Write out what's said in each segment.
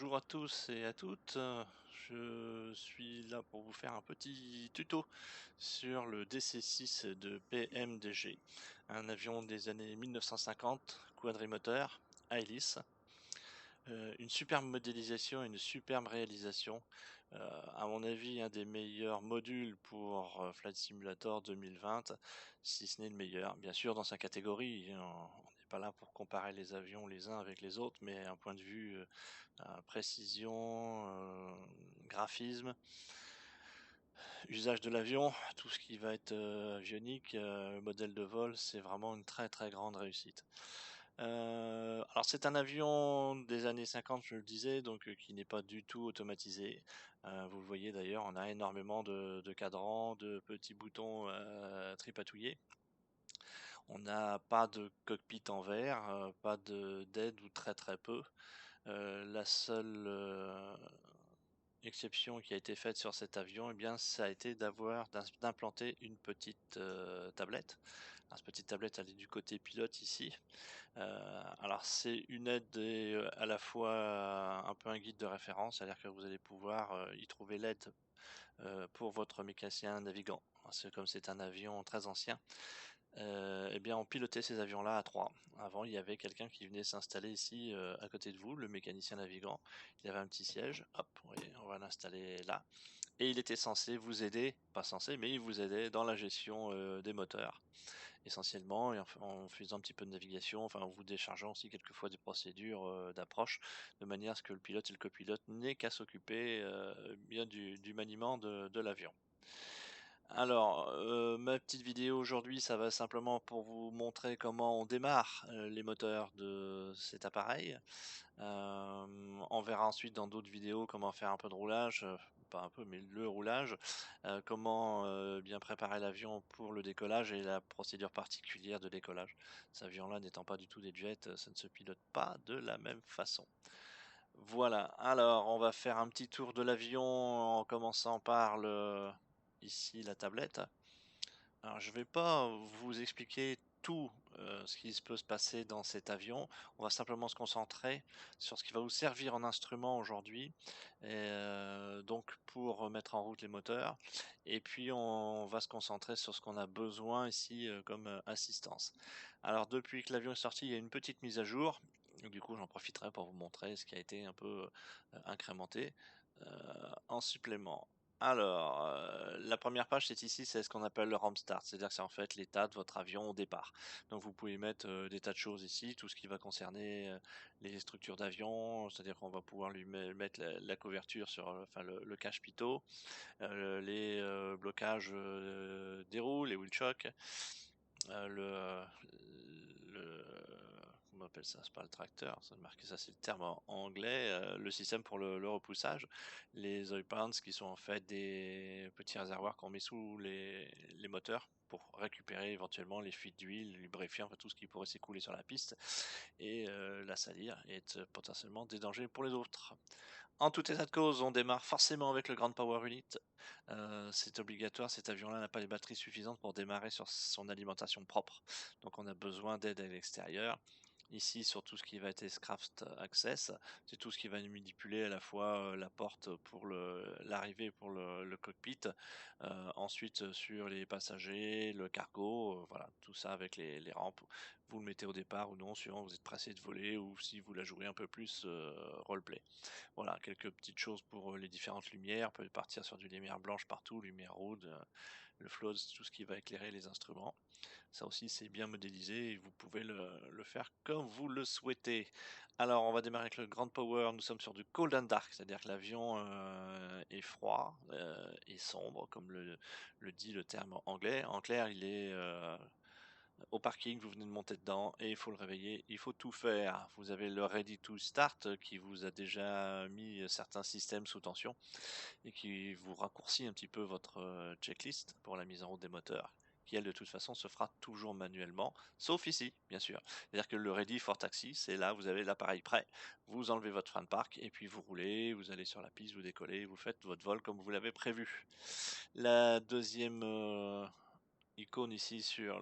Bonjour à tous et à toutes, je suis là pour vous faire un petit tuto sur le DC-6 de PMDG, un avion des années 1950, quadrimoteur, à hélice. Une superbe modélisation et une superbe réalisation. À mon avis, un des meilleurs modules pour, Flight Simulator 2020, si ce n'est le meilleur. Bien sûr, dans sa catégorie, on n'est pas là pour comparer les avions les uns avec les autres, mais un point de vue, précision, graphisme, usage de l'avion, tout ce qui va être, avionique, modèle de vol, c'est vraiment une très, très grande réussite. Alors c'est un avion des années 50, je le disais, donc qui n'est pas du tout automatisé. Vous le voyez d'ailleurs, on a énormément de cadrans, de petits boutons, tripatouillés. On n'a pas de cockpit en verre, pas d'aide ou très, très peu. La seule, exception qui a été faite sur cet avion, eh bien, ça a été d'implanter une petite, tablette. Alors cette petite tablette, elle est du côté pilote ici. Alors c'est une aide et à la fois un peu un guide de référence, c'est-à-dire que vous allez pouvoir, y trouver l'aide, pour votre mécanicien navigant. Parce que comme c'est un avion très ancien, et bien, on pilotait ces avions-là à 3. Avant, il y avait quelqu'un qui venait s'installer ici, à côté de vous, le mécanicien navigant. Il avait un petit siège, hop, oui, on va l'installer là et il était censé vous aider, pas censé, mais il vous aidait dans la gestion, des moteurs, essentiellement et en faisant un petit peu de navigation, enfin, en vous déchargeant aussi quelquefois des procédures, d'approche, de manière à ce que le pilote et le copilote n'aient qu'à s'occuper, bien du maniement de l'avion. Alors, ma petite vidéo aujourd'hui, ça va simplement pour vous montrer comment on démarre, les moteurs de cet appareil. On verra ensuite dans d'autres vidéos comment faire un peu de roulage, pas un peu, mais le roulage, comment, bien préparer l'avion pour le décollage et la procédure particulière de décollage. Cet avion-là n'étant pas du tout des jets, ça ne se pilote pas de la même façon. Voilà, alors on va faire un petit tour de l'avion en commençant par ici la tablette. Alors je vais pas vous expliquer tout, ce qui peut se passer dans cet avion. On va simplement se concentrer sur ce qui va vous servir en instrument aujourd'hui et donc pour mettre en route les moteurs et puis on va se concentrer sur ce qu'on a besoin ici, comme, assistance. Alors depuis que l'avion est sorti, il y a une petite mise à jour. Du coup, j'en profiterai pour vous montrer ce qui a été un peu, incrémenté, en supplément. Alors, la première page, c'est ici, c'est ce qu'on appelle le ramp start, c'est-à-dire que c'est en fait l'état de votre avion au départ. Donc vous pouvez mettre, des tas de choses ici, tout ce qui va concerner, les structures d'avion, c'est-à-dire qu'on va pouvoir lui mettre la couverture sur, enfin le cache pitot, les, blocages, des roues, les wheel chocks, le comment on appelle ça? C'est pas le tracteur, c'est marqué ça, c'est le terme en anglais, le système pour le repoussage, les oil pans qui sont en fait des petits réservoirs qu'on met sous les moteurs pour récupérer éventuellement les fuites d'huile, les lubrifiants, enfin tout ce qui pourrait s'écouler sur la piste et la salir et être potentiellement des dangers pour les autres. En tout état de cause, on démarre forcément avec le Grand Power Unit. C'est obligatoire, cet avion-là n'a pas les batteries suffisantes pour démarrer sur son alimentation propre. Donc on a besoin d'aide à l'extérieur. Ici, sur tout ce qui va être Aircraft Access, c'est tout ce qui va manipuler à la fois la porte pour l'arrivée pour le cockpit, ensuite sur les passagers, le cargo, voilà, tout ça avec les rampes. Vous le mettez au départ ou non, suivant vous êtes pressé de voler ou si vous la jouez un peu plus roleplay. Voilà, quelques petites choses pour, les différentes lumières. On peut partir sur du lumière blanche partout, lumière rouge, le float, tout ce qui va éclairer les instruments. Ça aussi, c'est bien modélisé et vous pouvez le faire comme vous le souhaitez. Alors, on va démarrer avec le Grand Power. Nous sommes sur du Cold and Dark, c'est-à-dire que l'avion, est froid, et sombre comme le dit le terme anglais. En clair, il est, au parking, vous venez de monter dedans et il faut le réveiller, il faut tout faire. Vous avez le Ready to Start qui vous a déjà mis certains systèmes sous tension et qui vous raccourcit un petit peu votre checklist pour la mise en route des moteurs qui elle de toute façon se fera toujours manuellement, sauf ici, bien sûr. C'est-à-dire que le Ready for Taxi, c'est là, vous avez l'appareil prêt, vous enlevez votre frein de parc et puis vous roulez, vous allez sur la piste, vous décollez, vous faites votre vol comme vous l'avez prévu. La deuxième icône ici sur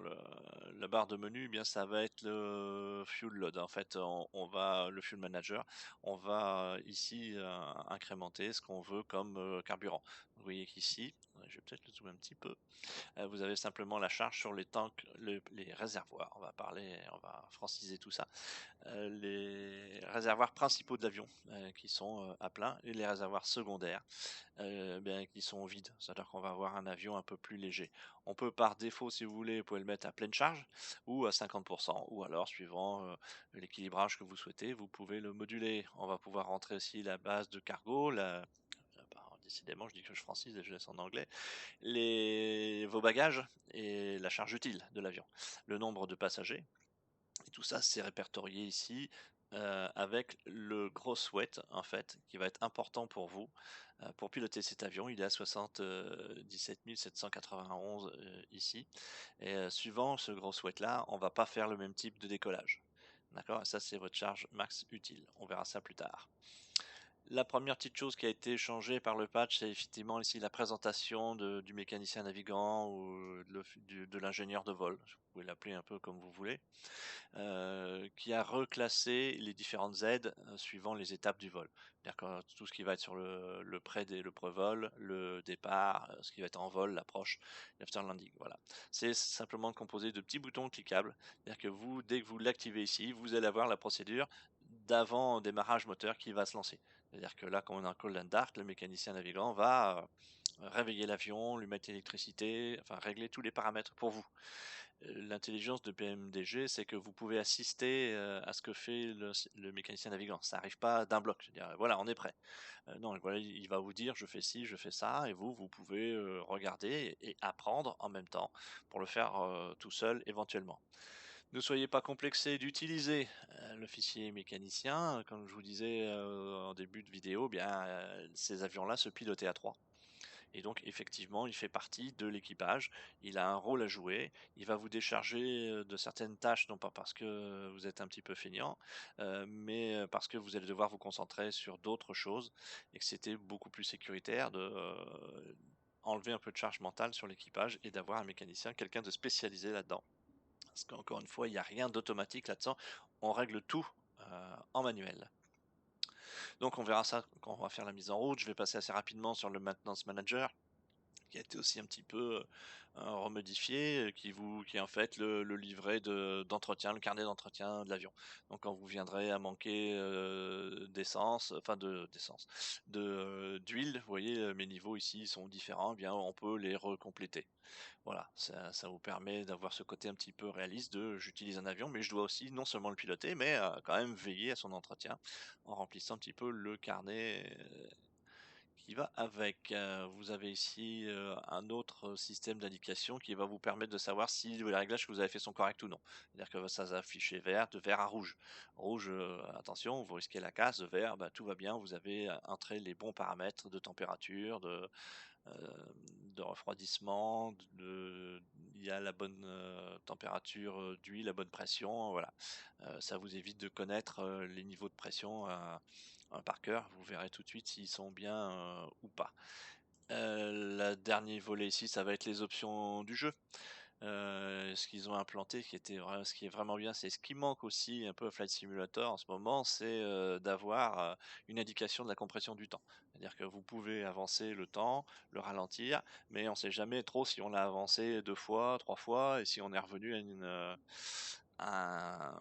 la barre de menu, eh bien ça va être le fuel load. En fait, le fuel manager, on va ici incrémenter ce qu'on veut comme carburant. Vous voyez qu'ici, je vais peut-être le zoomer un petit peu. Vous avez simplement la charge sur les tanks, les réservoirs. On va franciser tout ça. Les réservoirs principaux de l'avion qui sont à plein et les réservoirs secondaires bien, qui sont vides. C'est-à-dire qu'on va avoir un avion un peu plus léger. On peut par défaut, si vous voulez, vous pouvez le mettre à pleine charge ou à 50%, ou alors suivant l'équilibrage que vous souhaitez, vous pouvez le moduler. On va pouvoir rentrer aussi la base de cargo, décidément, je dis que je francise et je laisse en anglais, vos bagages et la charge utile de l'avion, le nombre de passagers, et tout ça, c'est répertorié ici avec le gros sweat, en fait, qui va être important pour vous. Pour piloter cet avion, il est à 77 791 ici. Et suivant ce gros sweat-là, on va pas faire le même type de décollage. D'accord? Ça, c'est votre charge max utile. On verra ça plus tard. La première petite chose qui a été changée par le patch, c'est effectivement ici la présentation du mécanicien navigant ou de l'ingénieur de vol. Vous pouvez l'appeler un peu comme vous voulez. Qui a reclassé les différentes aides suivant les étapes du vol. C'est-à-dire que tout ce qui va être sur le le pré-vol, le départ, ce qui va être en vol, l'approche, l'after landing. Voilà. C'est simplement composé de petits boutons cliquables. C'est-à-dire que vous, dès que vous l'activez ici, vous allez avoir la procédure d'avant démarrage moteur qui va se lancer. C'est-à-dire que là, quand on a un call and dart, le mécanicien navigant va réveiller l'avion, lui mettre l'électricité, enfin régler tous les paramètres pour vous. L'intelligence de PMDG, c'est que vous pouvez assister à ce que fait le mécanicien navigant. Ça n'arrive pas d'un bloc. Je veux dire, voilà, on est prêt. Non, voilà, il va vous dire, je fais ci, je fais ça, et vous pouvez regarder et apprendre en même temps pour le faire tout seul éventuellement. Ne soyez pas complexé d'utiliser le fichier mécanicien. Comme je vous disais en début de vidéo, bien, ces avions-là se pilotaient à trois. Et donc effectivement, il fait partie de l'équipage, il a un rôle à jouer, il va vous décharger de certaines tâches, non pas parce que vous êtes un petit peu feignant, mais parce que vous allez devoir vous concentrer sur d'autres choses et que c'était beaucoup plus sécuritaire de enlever un peu de charge mentale sur l'équipage et d'avoir un mécanicien, quelqu'un de spécialisé là-dedans. Parce qu'encore une fois, il n'y a rien d'automatique là-dedans, on règle tout en manuel. Donc on verra ça quand on va faire la mise en route. Je vais passer assez rapidement sur le maintenance manager qui a été aussi un petit peu remodifié, qui est en fait le livret d'entretien, le carnet d'entretien de l'avion. Donc quand vous viendrez à manquer d'essence, enfin d'essence, d'huile, vous voyez mes niveaux ici sont différents, eh bien on peut les recompléter. Voilà, ça vous permet d'avoir ce côté un petit peu réaliste de j'utilise un avion, mais je dois aussi non seulement le piloter, mais quand même veiller à son entretien en remplissant un petit peu le carnet qui va avec. Vous avez ici un autre système d'indication qui va vous permettre de savoir si les réglages que vous avez fait sont corrects ou non. C'est-à-dire que ça va afficher vert, de vert à rouge. Rouge, attention, vous risquez la casse. De vert, bah, tout va bien, vous avez entré les bons paramètres de température, euh, de refroidissement, il y a la bonne température d'huile, la bonne pression, voilà. Ça vous évite de connaître les niveaux de pression par cœur. Vous verrez tout de suite s'ils sont bien ou pas. Le dernier volet ici, ça va être les options du jeu. Ce qu'ils ont implanté, ce qui est vraiment bien, c'est ce qui manque aussi un peu à Flight Simulator en ce moment, c'est d'avoir une indication de la compression du temps. C'est-à-dire que vous pouvez avancer le temps, le ralentir, mais on ne sait jamais trop si on l'a avancé deux fois, trois fois, et si on est revenu à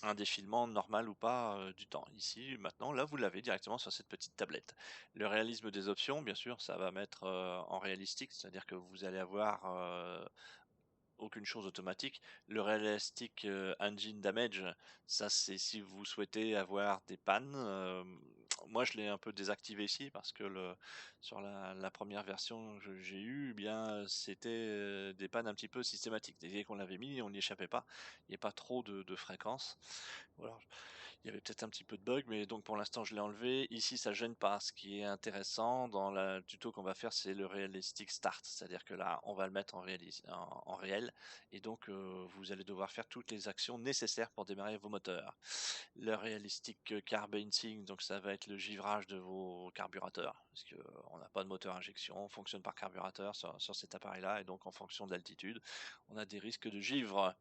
un défilement normal ou pas du temps. Ici, maintenant, là, vous l'avez directement sur cette petite tablette. Le réalisme des options, bien sûr, ça va mettre en réalistique, c'est-à-dire que vous allez avoir aucune chose automatique. Le Realistic Engine Damage, ça c'est si vous souhaitez avoir des pannes. Moi je l'ai un peu désactivé ici parce que sur la première version que j'ai eue, eh bien c'était des pannes un petit peu systématiques. Dès qu'on l'avait mis, on n'y échappait pas. Il n'y a pas trop de fréquences. Voilà. Il y avait peut-être un petit peu de bug, mais donc pour l'instant je l'ai enlevé. Ici ça gêne pas. Ce qui est intéressant dans le tuto qu'on va faire, c'est le Realistic Start. C'est-à-dire que là, on va le mettre en réel. Et donc vous allez devoir faire toutes les actions nécessaires pour démarrer vos moteurs. Le Realistic Carbalancing, donc ça va être le givrage de vos carburateurs. Parce qu'on n'a pas de moteur injection, on fonctionne par carburateur sur cet appareil-là. Et donc en fonction de l'altitude, on a des risques de givre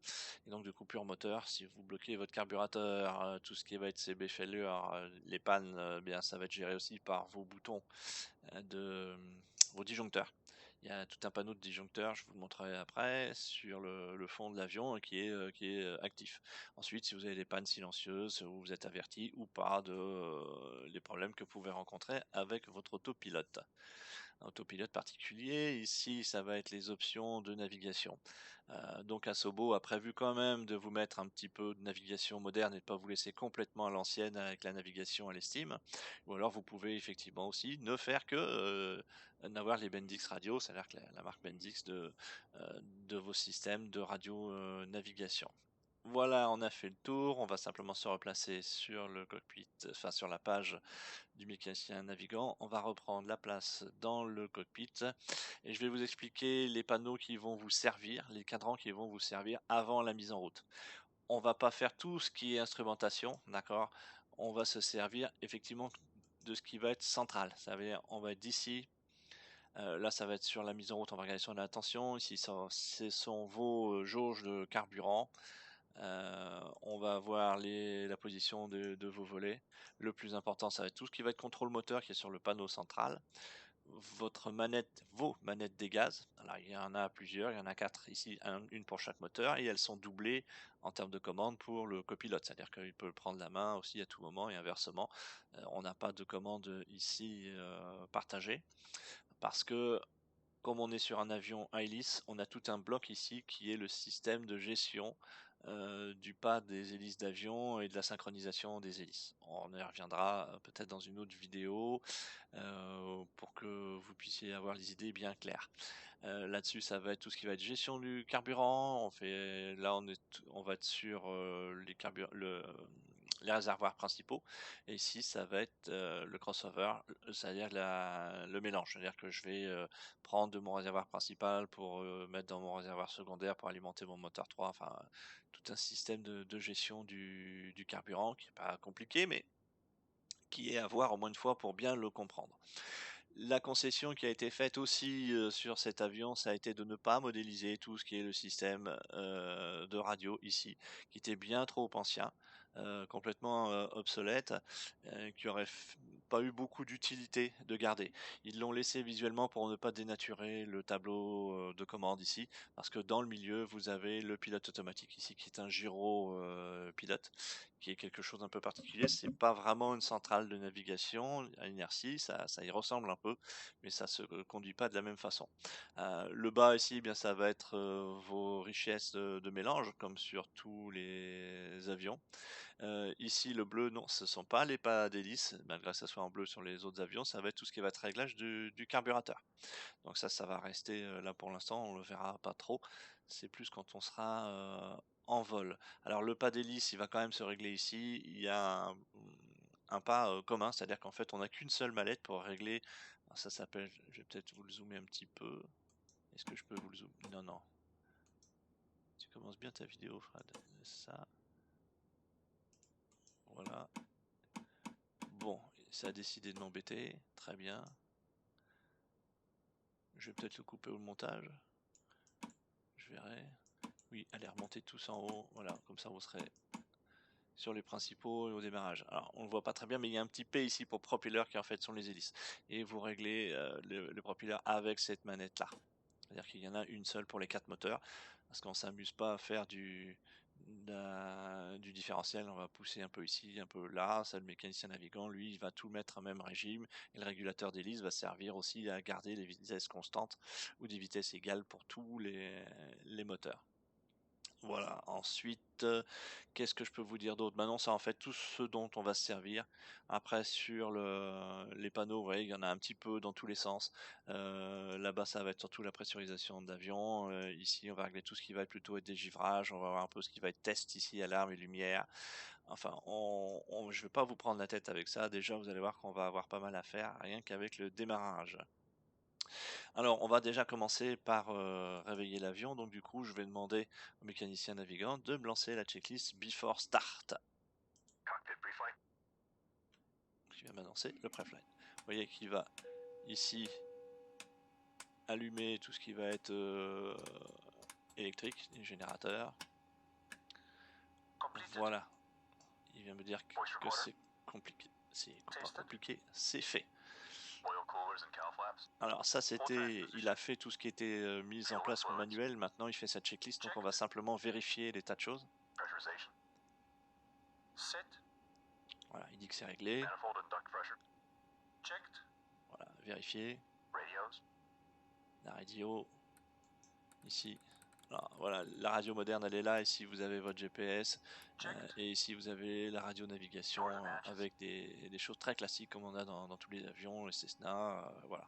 et donc de coupure moteur. Si vous bloquez votre carburateur, tout ce qui va être CB failure, les pannes, bien ça va être géré aussi par vos boutons de vos disjoncteurs. Il y a tout un panneau de disjoncteurs, je vous le montrerai après, sur le fond de l'avion qui est actif. Ensuite, si vous avez des pannes silencieuses, vous êtes averti ou pas de les problèmes que vous pouvez rencontrer avec votre autopilote. Un autopilote particulier, ici ça va être les options de navigation. Donc Asobo a prévu quand même de vous mettre un petit peu de navigation moderne et de ne pas vous laisser complètement à l'ancienne avec la navigation à l'estime. Ou alors vous pouvez effectivement aussi ne faire que n'avoir les Bendix radio, c'est-à-dire que la marque Bendix de vos systèmes de radio navigation. Voilà, on a fait le tour. On va simplement se replacer sur le cockpit, enfin sur la page du mécanicien navigant. On va reprendre la place dans le cockpit et je vais vous expliquer les panneaux qui vont vous servir, les cadrans qui vont vous servir avant la mise en route. On va pas faire tout ce qui est instrumentation, d'accord? On va se servir effectivement de ce qui va être central. Ça veut dire, on va être d'ici. Là, ça va être sur la mise en route, on va regarder sur la tension. Ici, ce sont vos jauges de carburant. On va voir la position de vos volets. Le plus important, ça va être tout ce qui va être contrôle moteur qui est sur le panneau central. Vos manettes des gaz. Alors, il y en a plusieurs, il y en a 4 ici, une pour chaque moteur, et elles sont doublées en termes de commande pour le copilote, c'est-à-dire qu'il peut prendre la main aussi à tout moment et inversement. On n'a pas de commande ici partagée parce que comme on est sur un avion à hélice, on a tout un bloc ici qui est le système de gestion du pas des hélices d'avion et de la synchronisation des hélices. On y reviendra peut-être dans une autre vidéo pour que vous puissiez avoir les idées bien claires. Là-dessus, ça va être tout ce qui va être gestion du carburant. Là, on va être sur les réservoirs principaux. Et ici, ça va être le crossover, c'est-à-dire le mélange. C'est-à-dire que je vais prendre de mon réservoir principal pour mettre dans mon réservoir secondaire pour alimenter mon moteur 3. Enfin, tout un système de gestion du carburant qui n'est pas compliqué, mais qui est à voir au moins une fois pour bien le comprendre. La concession qui a été faite aussi sur cet avion, ça a été de ne pas modéliser tout ce qui est le système de radio ici, qui était bien trop ancien, complètement obsolète, qui aurait pas eu beaucoup d'utilité de garder. Ils l'ont laissé visuellement pour ne pas dénaturer le tableau de commande ici, parce que dans le milieu, vous avez le pilote automatique ici, qui est un gyro pilote, qui est quelque chose d'un peu particulier. C'est pas vraiment une centrale de navigation à inertie, ça y ressemble un peu, mais ça se conduit pas de la même façon. Le bas ici, eh bien ça va être vos richesses de mélange, comme sur tous les avions. Ici, le bleu, non, ce sont pas les pas d'hélice, malgré que ça soit en bleu sur les autres avions, ça va être tout ce qui va être réglage du carburateur. Donc ça va rester là pour l'instant, on le verra pas trop. C'est plus quand on sera en vol. Alors le pas d'hélice, il va quand même se régler ici. Il y a un pas commun, c'est-à-dire qu'en fait on n'a qu'une seule mallette pour régler. Alors, ça s'appelle, je vais peut-être vous le zoomer un petit peu. Est-ce que je peux vous le zoomer? Non, non. Tu commences bien ta vidéo, Fred. Ça, voilà. Bon, ça a décidé de m'embêter. Très bien. Je vais peut-être le couper au montage. Je verrai. Oui, allez remonter tous en haut. Voilà, comme ça vous serez sur les principaux et au démarrage. Alors on ne le voit pas très bien, mais il y a un petit P ici pour propeller qui en fait sont les hélices. Et vous réglez le propeller avec cette manette là. C'est-à-dire qu'il y en a une seule pour les 4 moteurs, parce qu'on s'amuse pas à faire du différentiel, on va pousser un peu ici, un peu là, ça le mécanicien navigant, lui, il va tout mettre en même régime, et le régulateur d'hélice va servir aussi à garder les vitesses constantes ou des vitesses égales pour tous les moteurs. Voilà, ensuite, qu'est-ce que je peux vous dire d'autre? Maintenant, c'est en fait tout ce dont on va se servir. Après sur les panneaux, vous voyez, il y en a un petit peu dans tous les sens. Là-bas, ça va être surtout la pressurisation de l'avion. Ici, on va régler tout ce qui va être plutôt dégivrage. On va voir un peu ce qui va être test ici, alarme et lumière. Enfin, je vais pas vous prendre la tête avec ça. Déjà, vous allez voir qu'on va avoir pas mal à faire, rien qu'avec le démarrage. Alors, on va déjà commencer par réveiller l'avion. Donc, du coup, je vais demander au mécanicien navigant de me lancer la checklist Before Start. Qui va m'annoncer le pré-flight. Vous voyez qu'il va ici allumer tout ce qui va être électrique, les générateurs. Voilà. Il vient me dire que c'est compliqué. C'est pas compliqué, c'est fait. Alors ça c'était, il a fait tout ce qui était mis en place manuel, maintenant il fait sa checklist, donc on va simplement vérifier les tas de choses. Voilà, il dit que c'est réglé. Voilà, vérifier. La radio, ici. Alors, voilà, la radio moderne elle est là, ici vous avez votre GPS, et ici vous avez la radio navigation avec des choses très classiques comme on a dans tous les avions, les Cessna, voilà.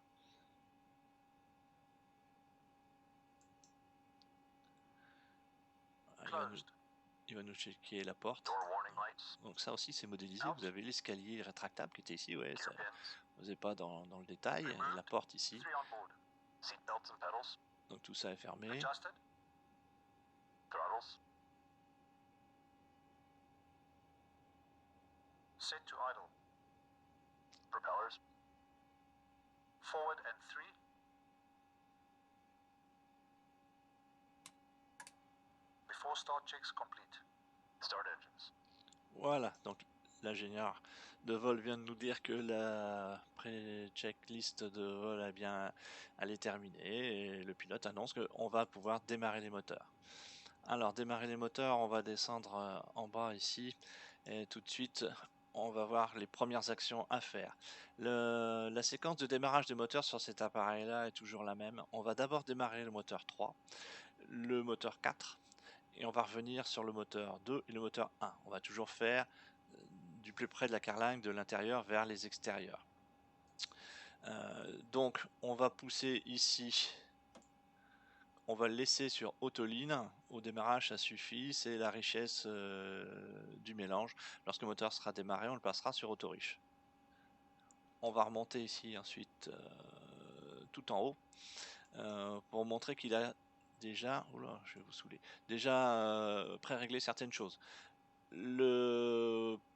Il va nous checker la porte. Donc ça aussi c'est modélisé, vous avez l'escalier rétractable qui était ici, ouais, ça, vous n'êtes pas dans le détail, et la porte ici. Donc tout ça est fermé. Set to idle. Propellers. Forward and 3. Before start checks complete. Start engines. Voilà, donc l'ingénieur de vol vient de nous dire que la pré-checklist de vol elle est terminée et le pilote annonce qu'on va pouvoir démarrer les moteurs. Alors démarrer les moteurs, on va descendre en bas ici et tout de suite on va voir les premières actions à faire. La séquence de démarrage des moteurs sur cet appareil là est toujours la même. On va d'abord démarrer le moteur 3, le moteur 4 et on va revenir sur le moteur 2 et le moteur 1. On va toujours faire du plus près de la carlingue de l'intérieur vers les extérieurs. Donc on va pousser ici, on va le laisser sur autoline. Au démarrage ça suffit, c'est la richesse du mélange. Lorsque le moteur sera démarré, on le passera sur autoriche. On va remonter ici ensuite tout en haut pour montrer qu'il a déjà, oula, je vais vous saouler, déjà pré-réglé certaines choses.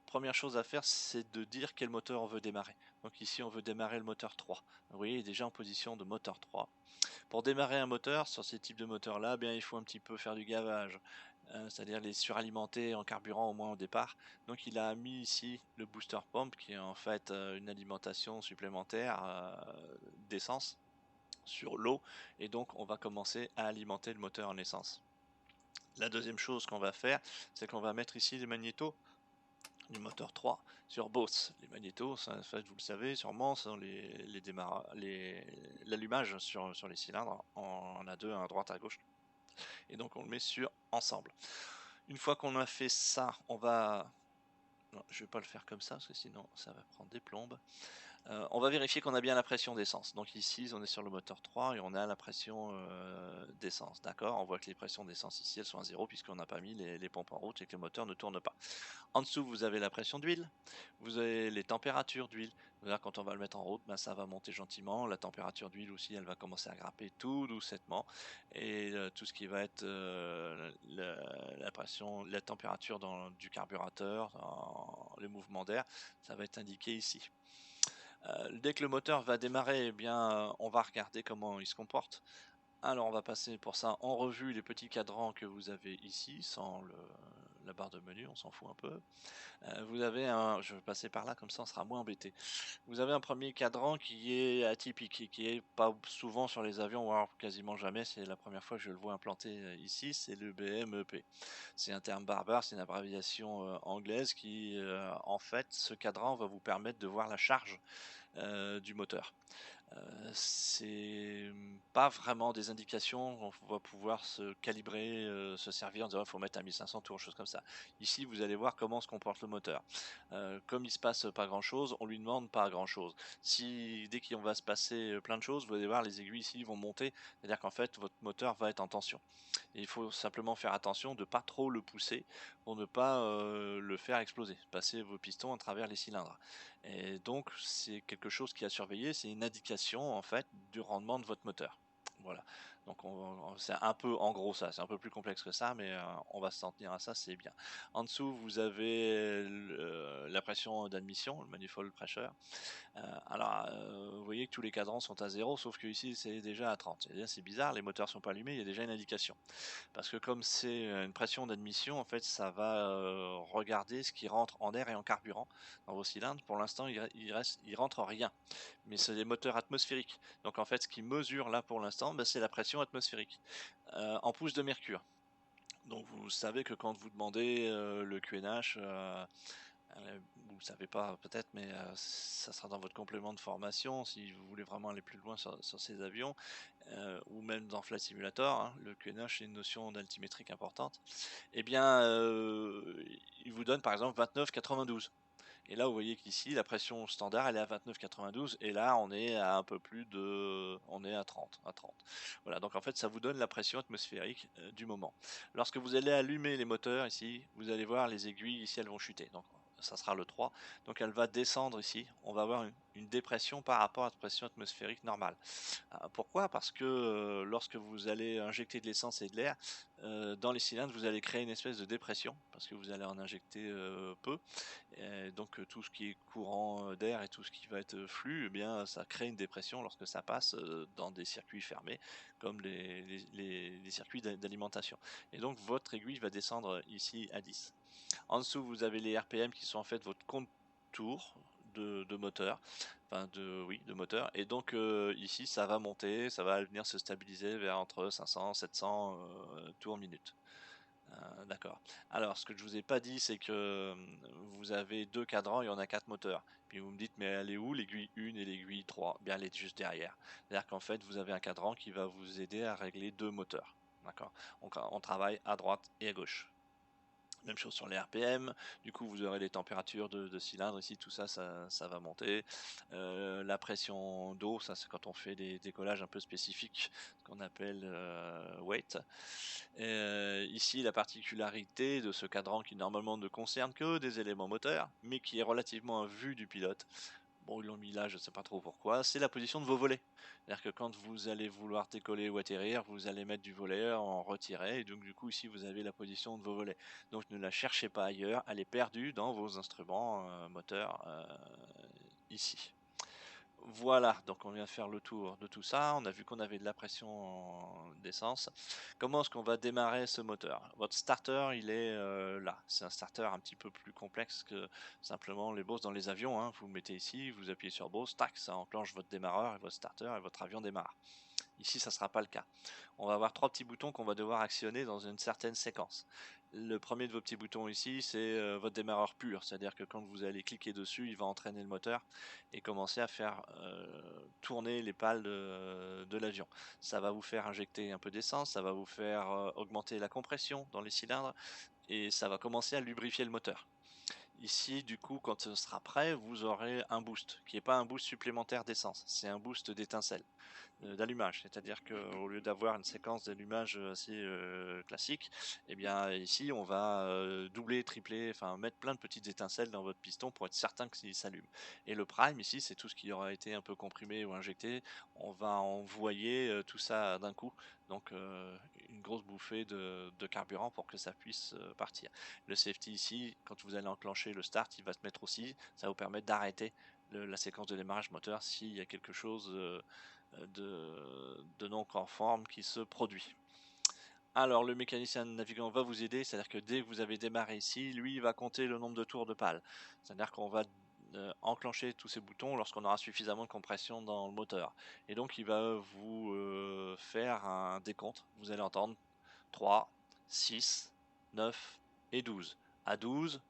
Première chose à faire, c'est de dire quel moteur on veut démarrer. Donc ici, on veut démarrer le moteur 3. Vous voyez, il est déjà en position de moteur 3. Pour démarrer un moteur, sur ces types de moteurs-là, bien, il faut un petit peu faire du gavage, c'est-à-dire les suralimenter en carburant au moins au départ. Donc il a mis ici le booster pump, qui est en fait une alimentation supplémentaire d'essence sur l'eau. Et donc on va commencer à alimenter le moteur en essence. La deuxième chose qu'on va faire, c'est qu'on va mettre ici les magnétos du moteur 3 sur Boss. Les magnétos, ça, en fait, vous le savez sûrement, sont l'allumage sur les cylindres. On a deux, un à droite, à gauche. Et donc on le met sur ensemble. Une fois qu'on a fait ça, on va... Non, je vais pas le faire comme ça, parce que sinon ça va prendre des plombes. On va vérifier qu'on a bien la pression d'essence. Donc ici, on est sur le moteur 3 et on a la pression d'essence. D'accord. On voit que les pressions d'essence ici, elles sont à 0 puisqu'on n'a pas mis les pompes en route et que le moteur ne tourne pas. En dessous, vous avez la pression d'huile. Vous avez les températures d'huile. Quand on va le mettre en route, ben, ça va monter gentiment. La température d'huile aussi, elle va commencer à grimper tout doucement. Et tout ce qui va être la pression, la température du carburateur, les mouvements d'air, ça va être indiqué ici. Dès que le moteur va démarrer, eh bien, on va regarder comment il se comporte. Alors on va passer pour ça en revue les petits cadrans que vous avez ici, sans la barre de menu, on s'en fout un peu. Vous avez je vais passer par là, comme ça on sera moins embêté. Vous avez un premier cadran qui est atypique et qui est pas souvent sur les avions, voire quasiment jamais, c'est la première fois que je le vois implanté ici, c'est le BMEP. C'est un terme barbare, c'est une abréviation anglaise qui, en fait, ce cadran va vous permettre de voir la charge du moteur. C'est pas vraiment des indications, on va pouvoir se calibrer, se servir en disant: «Il faut mettre à 1500 tours», choses comme ça. Ici, vous allez voir comment se comporte le moteur. Comme il se passe pas grand chose, on lui demande pas grand chose. Si dès qu'il va se passer, plein de choses, vous allez voir les aiguilles ici vont monter, c'est-à-dire qu'en fait votre moteur va être en tension. Et il faut simplement faire attention de pas trop le pousser pour ne pas, le faire exploser, passer vos pistons à travers les cylindres. Et donc c'est quelque chose qui est à surveiller, c'est une indication en fait du rendement de votre moteur. Voilà, donc c'est un peu en gros ça, c'est un peu plus complexe que ça, mais on va s'en tenir à ça, c'est bien. En dessous, vous avez la pression d'admission, le manifold pressure. Vous voyez que tous les cadrans sont à 0, sauf que ici c'est déjà à 30. C'est bizarre, les moteurs sont pas allumés, il y a déjà une indication. Parce que comme c'est une pression d'admission, en fait, ça va regarder ce qui rentre en air et en carburant dans vos cylindres. Pour l'instant, il rentre rien, mais c'est des moteurs atmosphériques. Donc en fait, ce qui mesure là pour l'instant, bah, c'est la pression atmosphérique en pouces de mercure. Donc vous savez que quand vous demandez le QNH, vous ne savez pas peut-être, mais ça sera dans votre complément de formation si vous voulez vraiment aller plus loin sur ces avions, ou même dans Flight Simulator, hein, le QNH est une notion d'altimétrique importante. Eh bien, il vous donne par exemple 29,92. Et là, vous voyez qu'ici, la pression standard, elle est à 29,92. Et là, on est à un peu plus de... On est à 30. À 30. Voilà, donc en fait, ça vous donne la pression atmosphérique du moment. Lorsque vous allez allumer les moteurs ici, vous allez voir les aiguilles ici, elles vont chuter. Donc ça sera le 3. Donc elle va descendre ici. On va avoir une dépression par rapport à la pression atmosphérique normale. Pourquoi? Parce que lorsque vous allez injecter de l'essence et de l'air, dans les cylindres, vous allez créer une espèce de dépression, parce que vous allez en injecter peu. Et donc tout ce qui est courant d'air et tout ce qui va être flux, eh bien, ça crée une dépression lorsque ça passe dans des circuits fermés, comme les circuits d'alimentation. Et donc votre aiguille va descendre ici à 10. En dessous, vous avez les RPM qui sont en fait votre compte tour de moteur, enfin de moteur. Et donc ici, ça va monter, ça va venir se stabiliser vers entre 500 700 tours minute. D'accord. Alors, ce que je vous ai pas dit, c'est que vous avez deux cadrans et on a quatre moteurs. Puis vous me dites, mais elle est où l'aiguille 1 et l'aiguille 3? Bien, elle est juste derrière. C'est-à-dire qu'en fait, vous avez un cadran qui va vous aider à régler deux moteurs. D'accord. On travaille à droite et à gauche. Même chose sur les RPM, du coup vous aurez les températures de cylindre ici, tout ça, ça va monter. La pression d'eau, ça c'est quand on fait des décollages un peu spécifiques, ce qu'on appelle weight. Ici la particularité de ce cadran qui normalement ne concerne que des éléments moteurs, mais qui est relativement à vue du pilote. Bon, ils l'ont mis là, je ne sais pas trop pourquoi, c'est la position de vos volets. C'est-à-dire que quand vous allez vouloir décoller ou atterrir, vous allez mettre du volet en retiré, et donc du coup ici vous avez la position de vos volets. Donc ne la cherchez pas ailleurs, elle est perdue dans vos instruments moteurs ici. Voilà, donc on vient de faire le tour de tout ça, on a vu qu'on avait de la pression d'essence. Comment est-ce qu'on va démarrer ce moteur? Votre starter, il est là. C'est un starter un petit peu plus complexe que simplement les Bose dans les avions, hein. Vous le mettez ici, vous appuyez sur Bose, tac, ça enclenche votre démarreur et votre starter et votre avion démarre. Ici, ça ne sera pas le cas. On va avoir trois petits boutons qu'on va devoir actionner dans une certaine séquence. Le premier de vos petits boutons ici, c'est votre démarreur pur, c'est-à-dire que quand vous allez cliquer dessus, il va entraîner le moteur et commencer à faire tourner les pales de l'avion. Ça va vous faire injecter un peu d'essence, ça va vous faire augmenter la compression dans les cylindres et ça va commencer à lubrifier le moteur. Ici, du coup, quand ce sera prêt, vous aurez un boost, qui n'est pas un boost supplémentaire d'essence, c'est un boost d'étincelle, d'allumage. C'est-à-dire qu'au lieu d'avoir une séquence d'allumage assez classique, eh bien ici, on va doubler, tripler, enfin mettre plein de petites étincelles dans votre piston pour être certain qu'il s'allume. Et le prime ici, c'est tout ce qui aura été un peu comprimé ou injecté. On va envoyer tout ça d'un coup, donc une grosse bouffée de carburant pour que ça puisse partir. Le safety ici, quand vous allez enclencher le start, il va se mettre aussi. Ça va vous permettre d'arrêter la séquence de démarrage moteur s'il y a quelque chose de non conforme qui se produit. Alors le mécanicien navigant va vous aider, c'est-à-dire que dès que vous avez démarré ici, lui il va compter le nombre de tours de pale. C'est-à-dire qu'on va enclencher tous ces boutons lorsqu'on aura suffisamment de compression dans le moteur. Et donc il va vous faire un décompte. Vous allez entendre 3, 6, 9 et 12. À 12,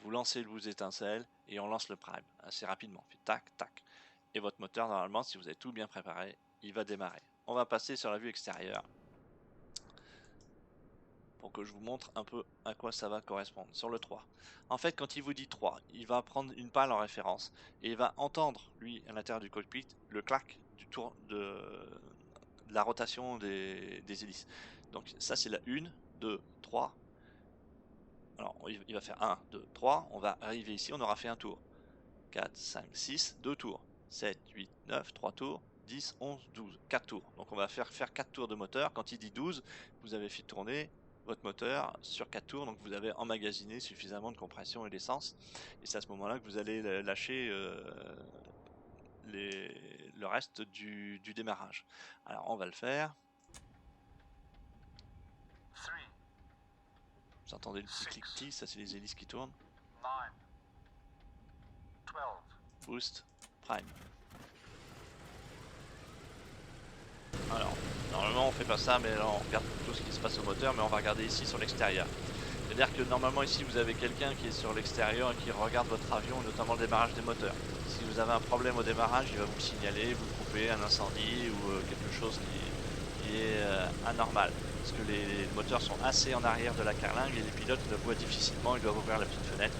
vous lancez le boost d'étincelle et on lance le prime assez rapidement. Fait tac, tac. et votre moteur, normalement, si vous avez tout bien préparé, il va démarrer. On va passer sur la vue extérieure pour que je vous montre un peu à quoi ça va correspondre. Sur le 3. En fait, quand il vous dit 3, il va prendre une pale en référence et il va entendre, lui, à l'intérieur du cockpit, le clac du tour de la rotation des hélices. Donc ça, c'est la 1, 2, 3. Alors, il va faire 1, 2, 3. On va arriver ici, on aura fait un tour. 4, 5, 6, 2 tours. 7, 8, 9, 3 tours. 10, 11, 12, 4 tours. Donc on va faire 4 tours de moteur. Quand il dit 12, vous avez fait tourner votre moteur sur 4 tours. Donc vous avez emmagasiné suffisamment de compression et d'essence. Et c'est à ce moment-là que vous allez lâcher le reste du démarrage. Alors on va le faire. 3, Vous entendez le petit clic-clic, ça c'est les hélices qui tournent. 9, 12. Boost, prime. Alors, normalement on fait pas ça, mais là on regarde plutôt ce qui se passe au moteur, mais on va regarder ici sur l'extérieur. C'est-à-dire que normalement ici vous avez quelqu'un qui est sur l'extérieur et qui regarde votre avion, notamment le démarrage des moteurs. Si vous avez un problème au démarrage, il va vous le signaler, vous le couper, un incendie ou quelque chose qui est anormal. Parce que les moteurs sont assez en arrière de la carlingue et les pilotes le voient difficilement, ils doivent ouvrir la petite fenêtre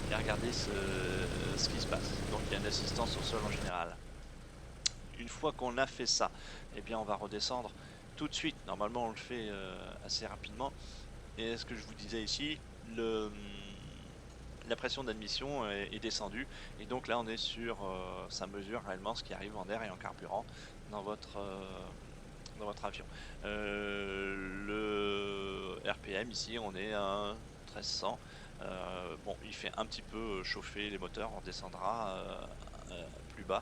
et regarder ce qui se passe. Donc il y a une assistance au sol en général. Une fois qu'on a fait ça, eh bien on va redescendre tout de suite. Normalement on le fait assez rapidement. Et ce que je vous disais ici, la pression d'admission est descendue. Et donc là on est sur, ça mesure réellement ce qui arrive en air et en carburant dans votre avion. Le RPM ici on est à 1300. Bon, il fait un petit peu chauffer les moteurs, on descendra plus bas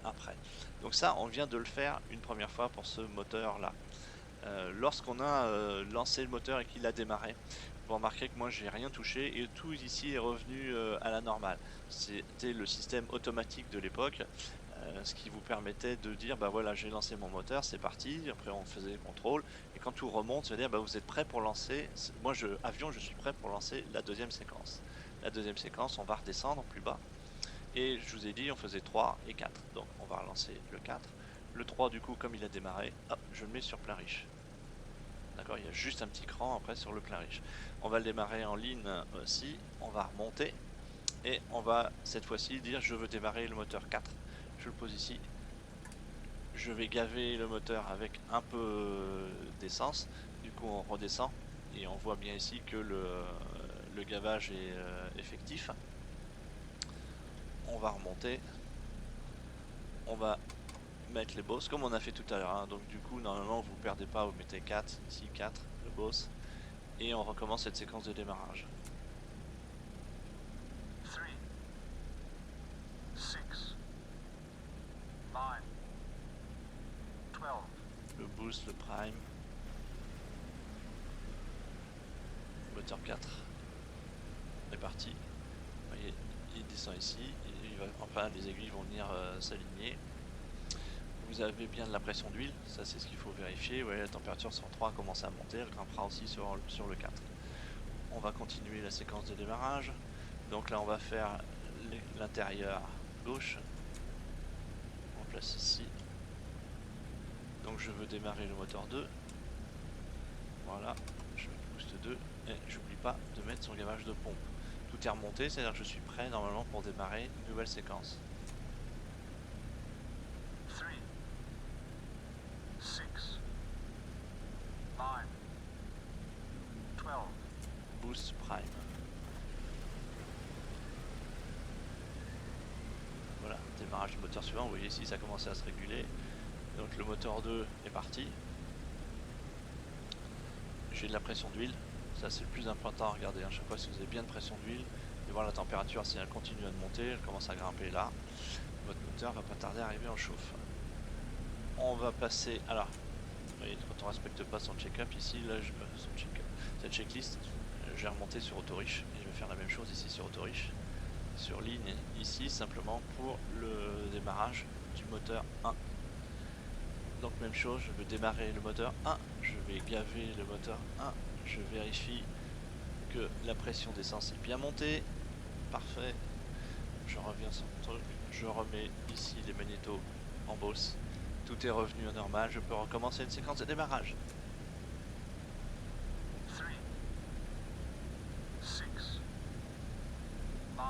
après. Donc ça, on vient de le faire une première fois pour ce moteur-là. Lorsqu'on a lancé le moteur et qu'il a démarré, vous remarquez que moi j'ai rien touché et tout ici est revenu à la normale. C'était le système automatique de l'époque. Ce qui vous permettait de dire bah voilà, j'ai lancé mon moteur, c'est parti. Après on faisait le contrôle et quand tout remonte, ça veut dire bah vous êtes prêt pour lancer. Moi avion, je suis prêt pour lancer la deuxième séquence. La deuxième séquence, on va redescendre plus bas et je vous ai dit on faisait 3 et 4. Donc on va relancer le 4. Le 3 du coup comme il a démarré, hop, je le mets sur plein riche. D'accord, il y a juste un petit cran après sur le plein riche. On va le démarrer en ligne aussi, on va remonter et on va cette fois-ci dire je veux démarrer le moteur 4. Je le pose ici, je vais gaver le moteur avec un peu d'essence, du coup on redescend et on voit bien ici que le gavage est effectif. On va remonter, on va mettre les bosses comme on a fait tout à l'heure, hein. Donc du coup normalement vous perdez pas, vous mettez 4, ici 4, le boss, et on recommence cette séquence de démarrage. 3, 6, 9, 12. Le boost, le prime, moteur 4 est parti. Vous voyez, il descend ici, enfin les aiguilles vont venir s'aligner. Vous avez bien de la pression d'huile, ça c'est ce qu'il faut vérifier. Vous voyez, la température 103 commence à monter, elle grimpera aussi sur le 4. On va continuer la séquence de démarrage. Donc là on va faire l'intérieur gauche. On place ici. Donc je veux démarrer le moteur 2. Voilà, je booste 2 et j'oublie pas de mettre son gavage de pompe. Tout est remonté, c'est-à-dire que je suis prêt normalement pour démarrer une nouvelle séquence. 3, 6, 9, 12. Boost prime. Voilà, démarrage du moteur suivant, vous voyez ici ça commence à se réguler. Donc le moteur 2 est parti. J'ai de la pression d'huile, ça c'est le plus important à regarder. À chaque fois, si vous avez bien de pression d'huile, et voir la température, si elle continue à monter, elle commence à grimper là, votre moteur va pas tarder à arriver en chauffe. On va passer, alors, vous voyez, quand on respecte pas son check-up ici, là, cette checklist, j'ai remonté sur Autoriche, et je vais faire la même chose ici sur Autoriche, sur ligne ici, simplement pour le démarrage du moteur 1. Donc même chose, je veux démarrer le moteur 1, je vais gaver le moteur 1, je vérifie que la pression d'essence est bien montée, parfait, je reviens sur mon truc, je remets ici les magnétos en bosse. Tout est revenu à normal, je peux recommencer une séquence de démarrage. 3, 6, 9,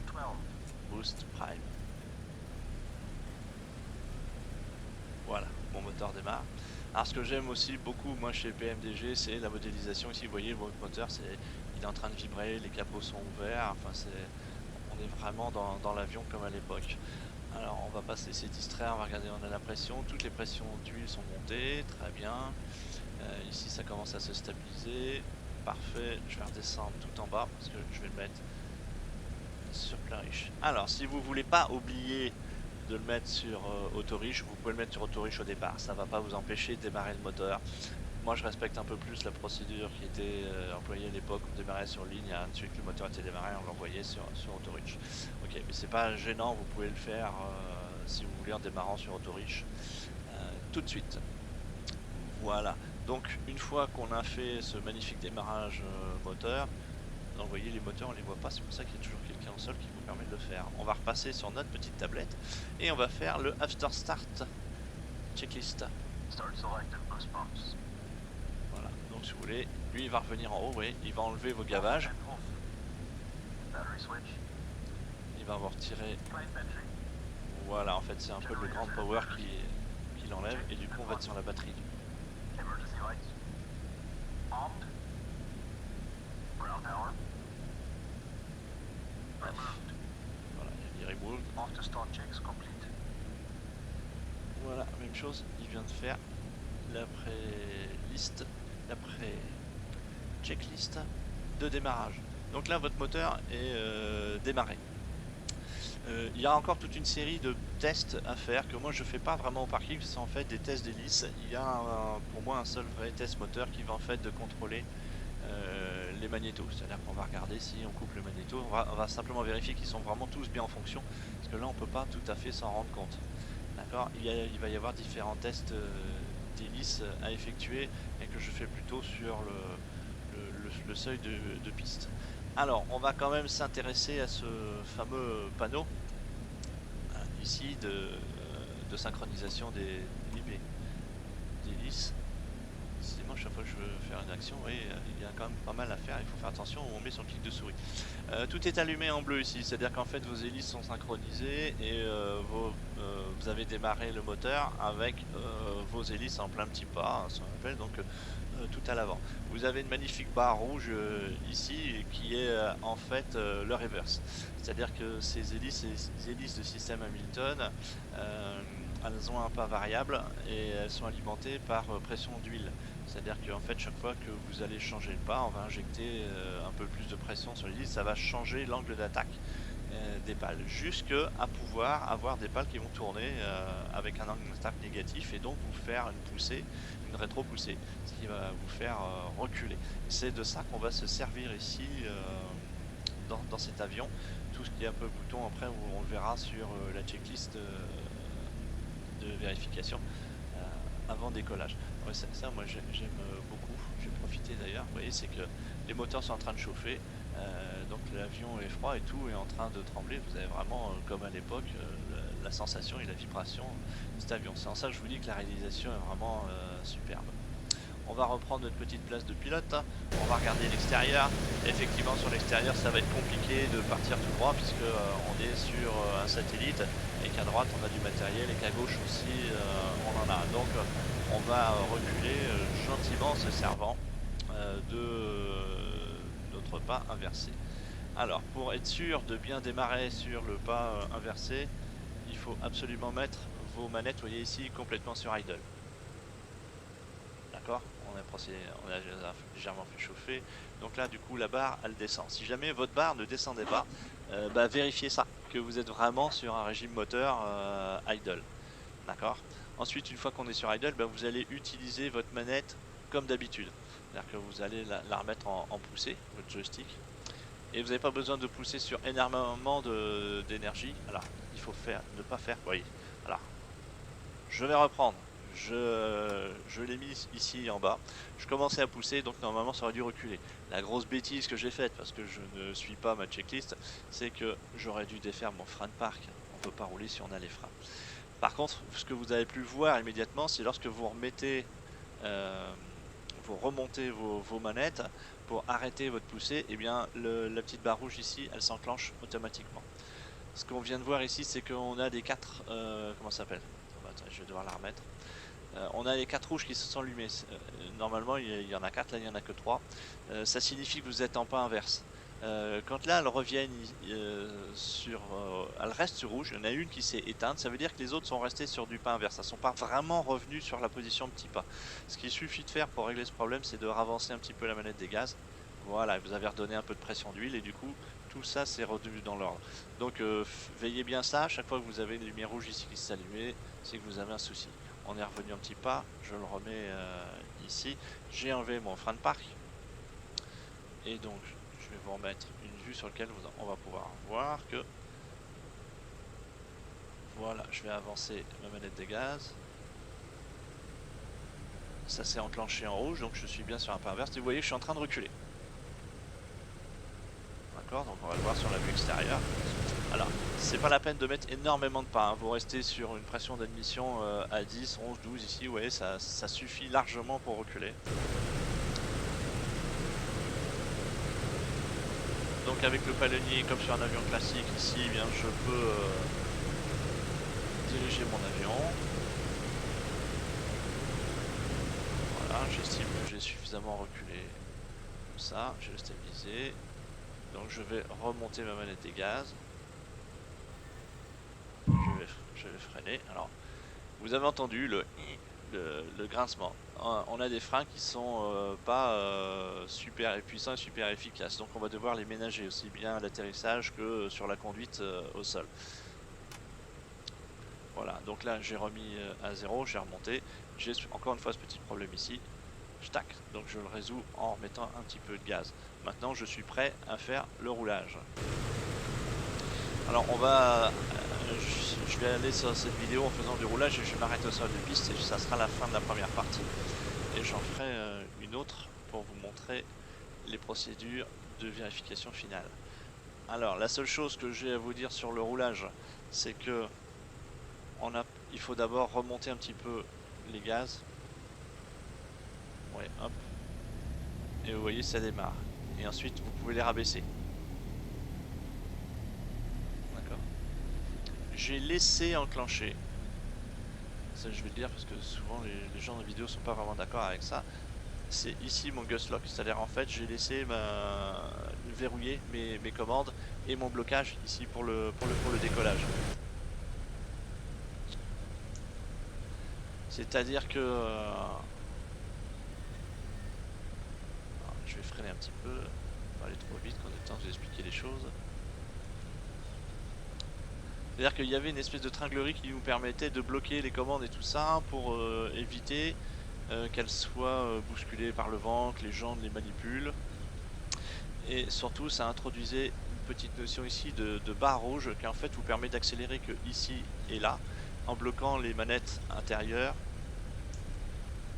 12. Boost Prime. Voilà, mon moteur démarre. Alors ce que j'aime aussi beaucoup moi chez PMDG, c'est la modélisation. Ici vous voyez votre moteur, il est en train de vibrer, les capots sont ouverts, enfin on est vraiment dans l'avion comme à l'époque. Alors on va pas se laisser distraire, on va regarder, on a la pression, toutes les pressions d'huile sont montées, très bien. Ici ça commence à se stabiliser, parfait. Je vais redescendre tout en bas parce que je vais le mettre sur plein riche. Alors si vous voulez pas oublier de le mettre sur auto-riche, vous pouvez le mettre sur auto-riche au départ, ça va pas vous empêcher de démarrer le moteur. Moi je respecte un peu plus la procédure qui était employée à l'époque, on démarrait sur ligne, et ensuite le moteur était démarré, on l'envoyait sur auto-riche. Ok, mais c'est pas gênant, vous pouvez le faire si vous voulez en démarrant sur auto-riche tout de suite. Voilà, donc une fois qu'on a fait ce magnifique démarrage moteur, vous voyez les moteurs on les voit pas, c'est pour ça qu'il y a toujours quelqu'un au sol qui vous permet de le faire. On va repasser sur notre petite tablette et on va faire le after start checklist. Start selected bus pumps. Voilà, donc si vous voulez, lui il va revenir en haut, oui, il va enlever vos gavages, And off. Battery switch. il va vous retirer, Plane battery. voilà, en fait c'est un peu le grand power qui l'enlève et du coup on va être sur la batterie. Emergency lights. Armed. Ground power. Removed. Voilà, il dit remove. After start checks complete. Voilà, même chose, il vient de faire l'après-liste, l'après-checklist de démarrage. Donc là, votre moteur est démarré. Il y a encore toute une série de tests à faire que moi je fais pas vraiment au parking, c'est en fait des tests d'hélice. Il y a pour moi un seul vrai test moteur qui va en fait de contrôler les magnétos, c'est-à-dire qu'on va regarder si on coupe le magnéto, on va simplement vérifier qu'ils sont vraiment tous bien en fonction, parce que là on peut pas tout à fait s'en rendre compte. D'accord, il va y avoir différents tests d'hélice à effectuer et que je fais plutôt sur le seuil de piste. Alors, on va quand même s'intéresser à ce fameux panneau ici de synchronisation des hélices. Sinon, chaque fois que je veux faire une action, oui, il y a quand même pas mal à faire, il faut faire attention où on met son clic de souris. Tout est allumé en bleu ici, c'est-à-dire qu'en fait vos hélices sont synchronisées et vous avez démarré le moteur avec vos hélices en plein petit pas, ça s'appelle donc tout à l'avant. Vous avez une magnifique barre rouge ici qui est en fait le reverse, c'est-à-dire que ces hélices de système Hamilton, elles ont un pas variable et elles sont alimentées par pression d'huile. C'est-à-dire qu'en fait, chaque fois que vous allez changer le pas, on va injecter un peu plus de pression sur l'hélice, ça va changer l'angle d'attaque des pales, jusqu'à pouvoir avoir des pales qui vont tourner avec un angle d'attaque négatif et donc vous faire une poussée, une rétro-poussée, ce qui va vous faire reculer. C'est de ça qu'on va se servir ici dans cet avion. Tout ce qui est un peu bouton, après on le verra sur la checklist de vérification avant décollage. Ouais, ça moi j'aime beaucoup, j'ai profité d'ailleurs. Vous voyez, c'est que les moteurs sont en train de chauffer, donc l'avion est froid et tout est en train de trembler. Vous avez vraiment, comme à l'époque, la sensation et la vibration de cet avion. C'est en ça que je vous dis que la réalisation est vraiment superbe. On va reprendre notre petite place de pilote, on va regarder l'extérieur. Effectivement, sur l'extérieur ça va être compliqué de partir tout droit puisque on est sur un satellite et qu'à droite on a du matériel et qu'à gauche aussi on en a. Donc on va reculer gentiment en se servant de notre pas inversé. Alors pour être sûr de bien démarrer sur le pas inversé, il faut absolument mettre vos manettes, vous voyez ici, complètement sur idle. D'accord, on a légèrement fait chauffer, donc là du coup la barre elle descend. Si jamais votre barre ne descendait pas, vérifiez ça, que vous êtes vraiment sur un régime moteur idle. D'accord. Ensuite, une fois qu'on est sur idle, vous allez utiliser votre manette comme d'habitude, c'est-à-dire que vous allez la remettre en poussée, votre joystick, et vous n'avez pas besoin de pousser sur énormément d'énergie. Alors il faut ne pas faire, vous voyez, alors je vais reprendre, je l'ai mis ici en bas. Je commençais à pousser, donc normalement ça aurait dû reculer. La grosse bêtise que j'ai faite, parce que je ne suis pas ma checklist, c'est que j'aurais dû défaire mon frein de parc. On ne peut pas rouler si on a les freins. Par contre, ce que vous avez pu voir immédiatement, c'est lorsque vous remettez, vous remontez vos manettes pour arrêter votre poussée, et bien la petite barre rouge ici, elle s'enclenche automatiquement. Ce qu'on vient de voir ici, c'est qu'on a des 4, comment ça s'appelle? Attends, je vais devoir la remettre. On a les 4 rouges qui se sont allumés. Normalement, il y en a 4, là il n'y en a que 3. Ça signifie que vous êtes en pas inverse. Quand là elles reviennent elles restent sur rouge, il y en a une qui s'est éteinte, ça veut dire que les autres sont restés sur du pas inverse, elles ne sont pas vraiment revenus sur la position petit pas. Ce qu'il suffit de faire pour régler ce problème, c'est de ravancer un petit peu la manette des gaz. Voilà, vous avez redonné un peu de pression d'huile et du coup tout ça c'est redevenu dans l'ordre. Donc veillez bien ça, à chaque fois que vous avez une lumière rouge ici qui s'allume, c'est que vous avez un souci. On est revenu un petit pas, je le remets ici, j'ai enlevé mon frein de parc et donc je vais vous remettre une vue sur laquelle on va pouvoir voir que voilà, je vais avancer ma manette des gaz. Ça s'est enclenché en rouge, donc je suis bien sur un pas inverse et vous voyez que je suis en train de reculer. D'accord, donc on va le voir sur la vue extérieure. Alors, c'est pas la peine de mettre énormément de pas, hein. Vous restez sur une pression d'admission à 10, 11, 12 ici, vous voyez, ça suffit largement pour reculer. Donc avec le palonnier, comme sur un avion classique ici, eh bien, je peux diriger mon avion. Voilà, j'estime que j'ai suffisamment reculé comme ça, je vais le stabiliser. Donc je vais remonter ma manette des gaz. Je vais freiner. Alors, vous avez entendu le grincement. On a des freins qui sont pas super puissants et super efficaces, donc on va devoir les ménager aussi bien à l'atterrissage que sur la conduite au sol. Voilà, donc là j'ai remis à 0, j'ai remonté. J'ai encore une fois ce petit problème ici. Tac, donc je le résous en remettant un petit peu de gaz. Maintenant je suis prêt à faire le roulage. Alors on va, je vais aller sur cette vidéo en faisant du roulage et je vais m'arrêter au sol de piste et ça sera la fin de la première partie. Et j'en ferai une autre pour vous montrer les procédures de vérification finale. Alors la seule chose que j'ai à vous dire sur le roulage, c'est que il faut d'abord remonter un petit peu les gaz. Ouais, hop. Et vous voyez, ça démarre. Et ensuite, vous pouvez les rabaisser. D'accord. J'ai laissé enclencher. Ça, je vais le dire parce que souvent, les gens de vidéo sont pas vraiment d'accord avec ça. C'est ici mon gust lock. C'est-à-dire, en fait, j'ai laissé verrouiller mes commandes et mon blocage ici pour le décollage. C'est-à-dire que... je vais freiner un petit peu, pas aller trop vite, qu'on ait le temps de vous expliquer les choses. C'est-à-dire qu'il y avait une espèce de tringlerie qui nous permettait de bloquer les commandes et tout ça pour éviter qu'elles soient bousculées par le vent, que les gens les manipulent. Et surtout, ça introduisait une petite notion ici de barre rouge qui en fait vous permet d'accélérer que ici et là en bloquant les manettes intérieures.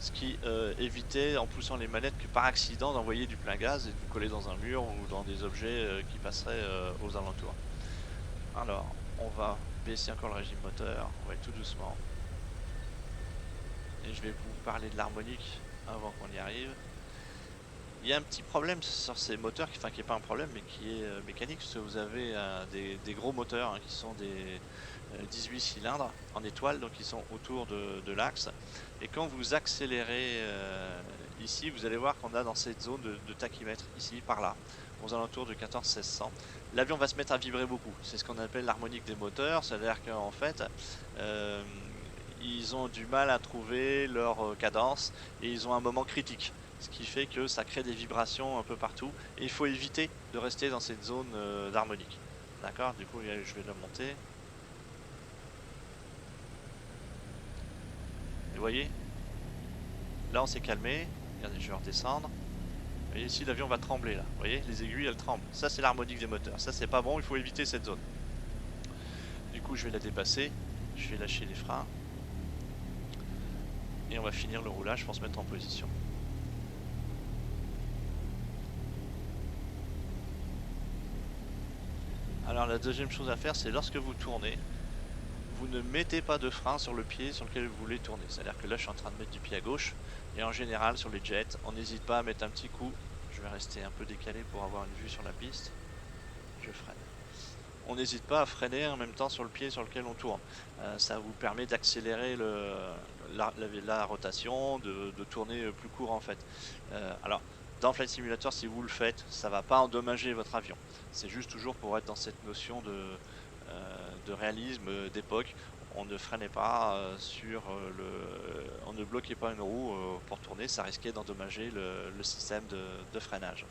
Ce qui évitait en poussant les manettes que par accident d'envoyer du plein gaz et de vous coller dans un mur ou dans des objets qui passeraient aux alentours. Alors, on va baisser encore le régime moteur, on va aller tout doucement. Et je vais vous parler de l'harmonique avant qu'on y arrive. Il y a un petit problème sur ces moteurs, qui n'est pas un problème, mais qui est mécanique, parce que vous avez des gros moteurs qui sont des 18 cylindres en étoile, donc ils sont autour de l'axe. Et quand vous accélérez ici, vous allez voir qu'on a dans cette zone de tachymètre, ici, par là, aux alentours de 14-1600. L'avion va se mettre à vibrer beaucoup. C'est ce qu'on appelle l'harmonique des moteurs, c'est-à-dire qu'en fait, ils ont du mal à trouver leur cadence et ils ont un moment critique. Ce qui fait que ça crée des vibrations un peu partout. Et il faut éviter de rester dans cette zone d'harmonique. D'accord? Du coup, je vais le monter. Et vous voyez? Là, on s'est calmé. Regardez, je vais redescendre. Vous voyez, ici, l'avion va trembler, là. Vous voyez, les aiguilles, elles tremblent. Ça, c'est l'harmonique des moteurs. Ça, c'est pas bon. Il faut éviter cette zone. Du coup, je vais la dépasser. Je vais lâcher les freins. et on va finir le roulage pour se mettre en position. Alors la deuxième chose à faire, c'est lorsque vous tournez, vous ne mettez pas de frein sur le pied sur lequel vous voulez tourner. C'est-à-dire que là je suis en train de mettre du pied à gauche, et en général sur les jets, on n'hésite pas à mettre un petit coup. Je vais rester un peu décalé pour avoir une vue sur la piste. Je freine. On n'hésite pas à freiner en même temps sur le pied sur lequel on tourne. Ça vous permet d'accélérer la rotation, de tourner plus court en fait. Alors, dans Flight Simulator, si vous le faites, ça ne va pas endommager votre avion. C'est juste toujours pour être dans cette notion de réalisme d'époque. On ne freinait pas on ne bloquait pas une roue pour tourner, ça risquait d'endommager le système de freinage.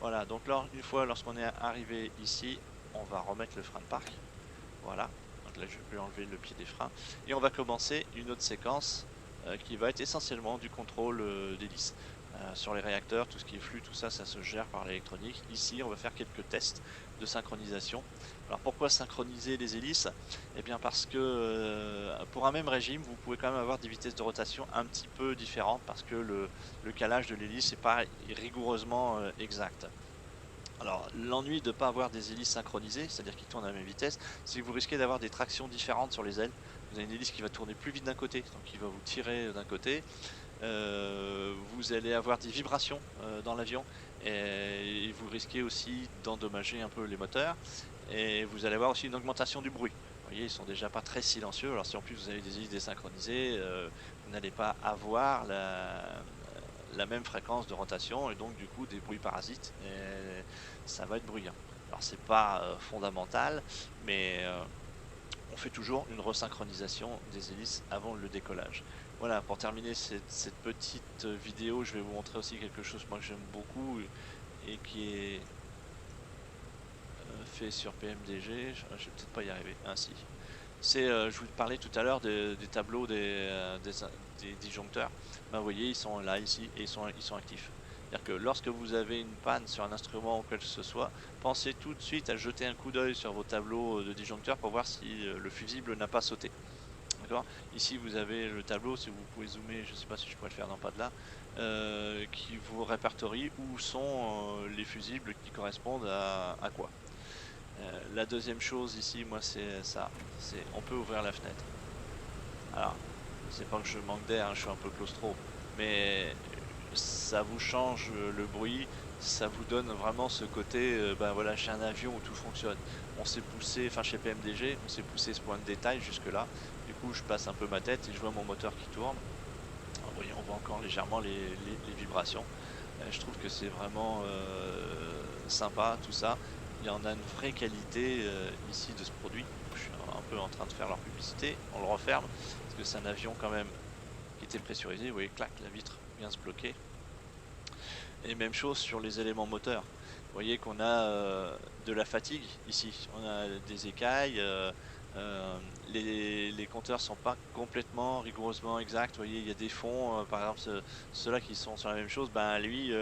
Voilà, donc une fois lorsqu'on est arrivé ici, on va remettre le frein de parc. Voilà, donc là je peux enlever le pied des freins. Et on va commencer une autre séquence qui va être essentiellement du contrôle d'hélice. Sur les réacteurs, tout ce qui est flux, tout ça, ça se gère par l'électronique. Ici, on va faire quelques tests de synchronisation. Alors pourquoi synchroniser les hélices? Eh bien parce que pour un même régime, vous pouvez quand même avoir des vitesses de rotation un petit peu différentes parce que le calage de l'hélice n'est pas rigoureusement exact. Alors l'ennui de ne pas avoir des hélices synchronisées, c'est-à-dire qui tournent à la même vitesse, c'est que vous risquez d'avoir des tractions différentes sur les ailes. Vous avez une hélice qui va tourner plus vite d'un côté, donc qui va vous tirer d'un côté. Vous allez avoir des vibrations dans l'avion et vous risquez aussi d'endommager un peu les moteurs. Et vous allez avoir aussi une augmentation du bruit. Vous voyez, ils sont déjà pas très silencieux. Alors si en plus vous avez des hélices désynchronisées, vous n'allez pas avoir la même fréquence de rotation et donc du coup des bruits parasites et ça va être bruyant. Alors c'est pas fondamental, mais on fait toujours une resynchronisation des hélices avant le décollage. Voilà, pour terminer cette petite vidéo, je vais vous montrer aussi quelque chose moi que j'aime beaucoup et qui est fait sur PMDG. Je vais peut-être pas y arriver. Ainsi. Je vous parlais tout à l'heure des tableaux des disjoncteurs. Ben, vous voyez, ils sont là, ici, et ils sont actifs. C'est-à-dire que lorsque vous avez une panne sur un instrument ou quel que ce soit, pensez tout de suite à jeter un coup d'œil sur vos tableaux de disjoncteurs pour voir si le fusible n'a pas sauté. D'accord. Ici, vous avez le tableau, si vous pouvez zoomer, je ne sais pas si je pourrais le faire dans pas de là, qui vous répertorie où sont les fusibles qui correspondent à quoi. La deuxième chose ici, moi, c'est ça. On peut ouvrir la fenêtre. Alors, c'est pas que je manque d'air, hein, je suis un peu claustro, mais ça vous change le bruit, ça vous donne vraiment ce côté, ben voilà, chez un avion où tout fonctionne. On s'est poussé, enfin chez PMDG, on s'est poussé ce point de détail jusque là. Du coup, je passe un peu ma tête et je vois mon moteur qui tourne. Alors, vous voyez, on voit encore légèrement les vibrations. Je trouve que c'est vraiment sympa tout ça. Il y en a une vraie qualité ici de ce produit. Je suis un peu en train de faire leur publicité. On le referme parce que c'est un avion quand même qui était pressurisé. Vous voyez, clac, la vitre vient se bloquer. Et même chose sur les éléments moteurs. Vous voyez qu'on a de la fatigue ici. On a des écailles. Les compteurs sont pas complètement rigoureusement exacts. Vous voyez, il y a des fonds, par exemple ceux-là qui sont sur la même chose, ben lui,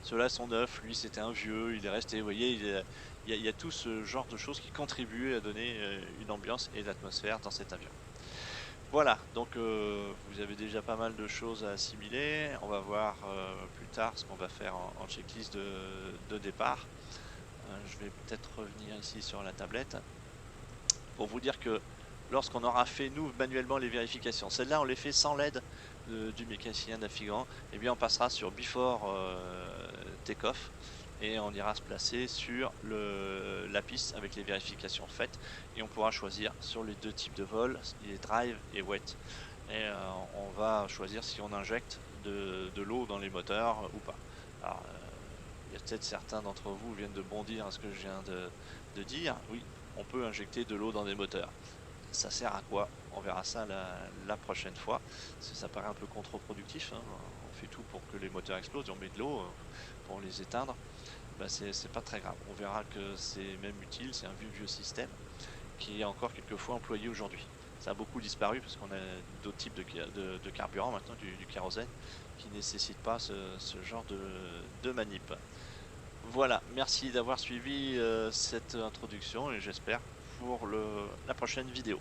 ceux-là sont neufs, lui c'était un vieux, il est resté. Vous voyez, il y a tout ce genre de choses qui contribuent à donner une ambiance et l'atmosphère dans cet avion. Voilà, donc vous avez déjà pas mal de choses à assimiler. On va voir plus tard ce qu'on va faire en checklist de départ. Je vais peut-être revenir ici sur la tablette pour vous dire que lorsqu'on aura fait nous manuellement les vérifications, celles-là on les fait sans l'aide du mécanicien navigant, et bien on passera sur Before Takeoff et on ira se placer sur la piste avec les vérifications faites et on pourra choisir sur les deux types de vol, les drive et wet, et on va choisir si on injecte de l'eau dans les moteurs ou pas. Alors il y a peut-être certains d'entre vous viennent de bondir à ce que je viens de dire. Oui, on peut injecter de l'eau dans des moteurs. Ça sert à quoi? On verra ça la prochaine fois. Ça paraît un peu contre-productif, hein. On fait tout pour que les moteurs explosent et on met de l'eau pour les éteindre. Ben c'est pas très grave. On verra que c'est même utile. C'est un vieux système qui est encore quelquefois employé aujourd'hui. Ça a beaucoup disparu parce qu'on a d'autres types de carburant maintenant, du kérosène, qui ne nécessitent pas ce genre de manip. Voilà, merci d'avoir suivi cette introduction et j'espère pour la prochaine vidéo.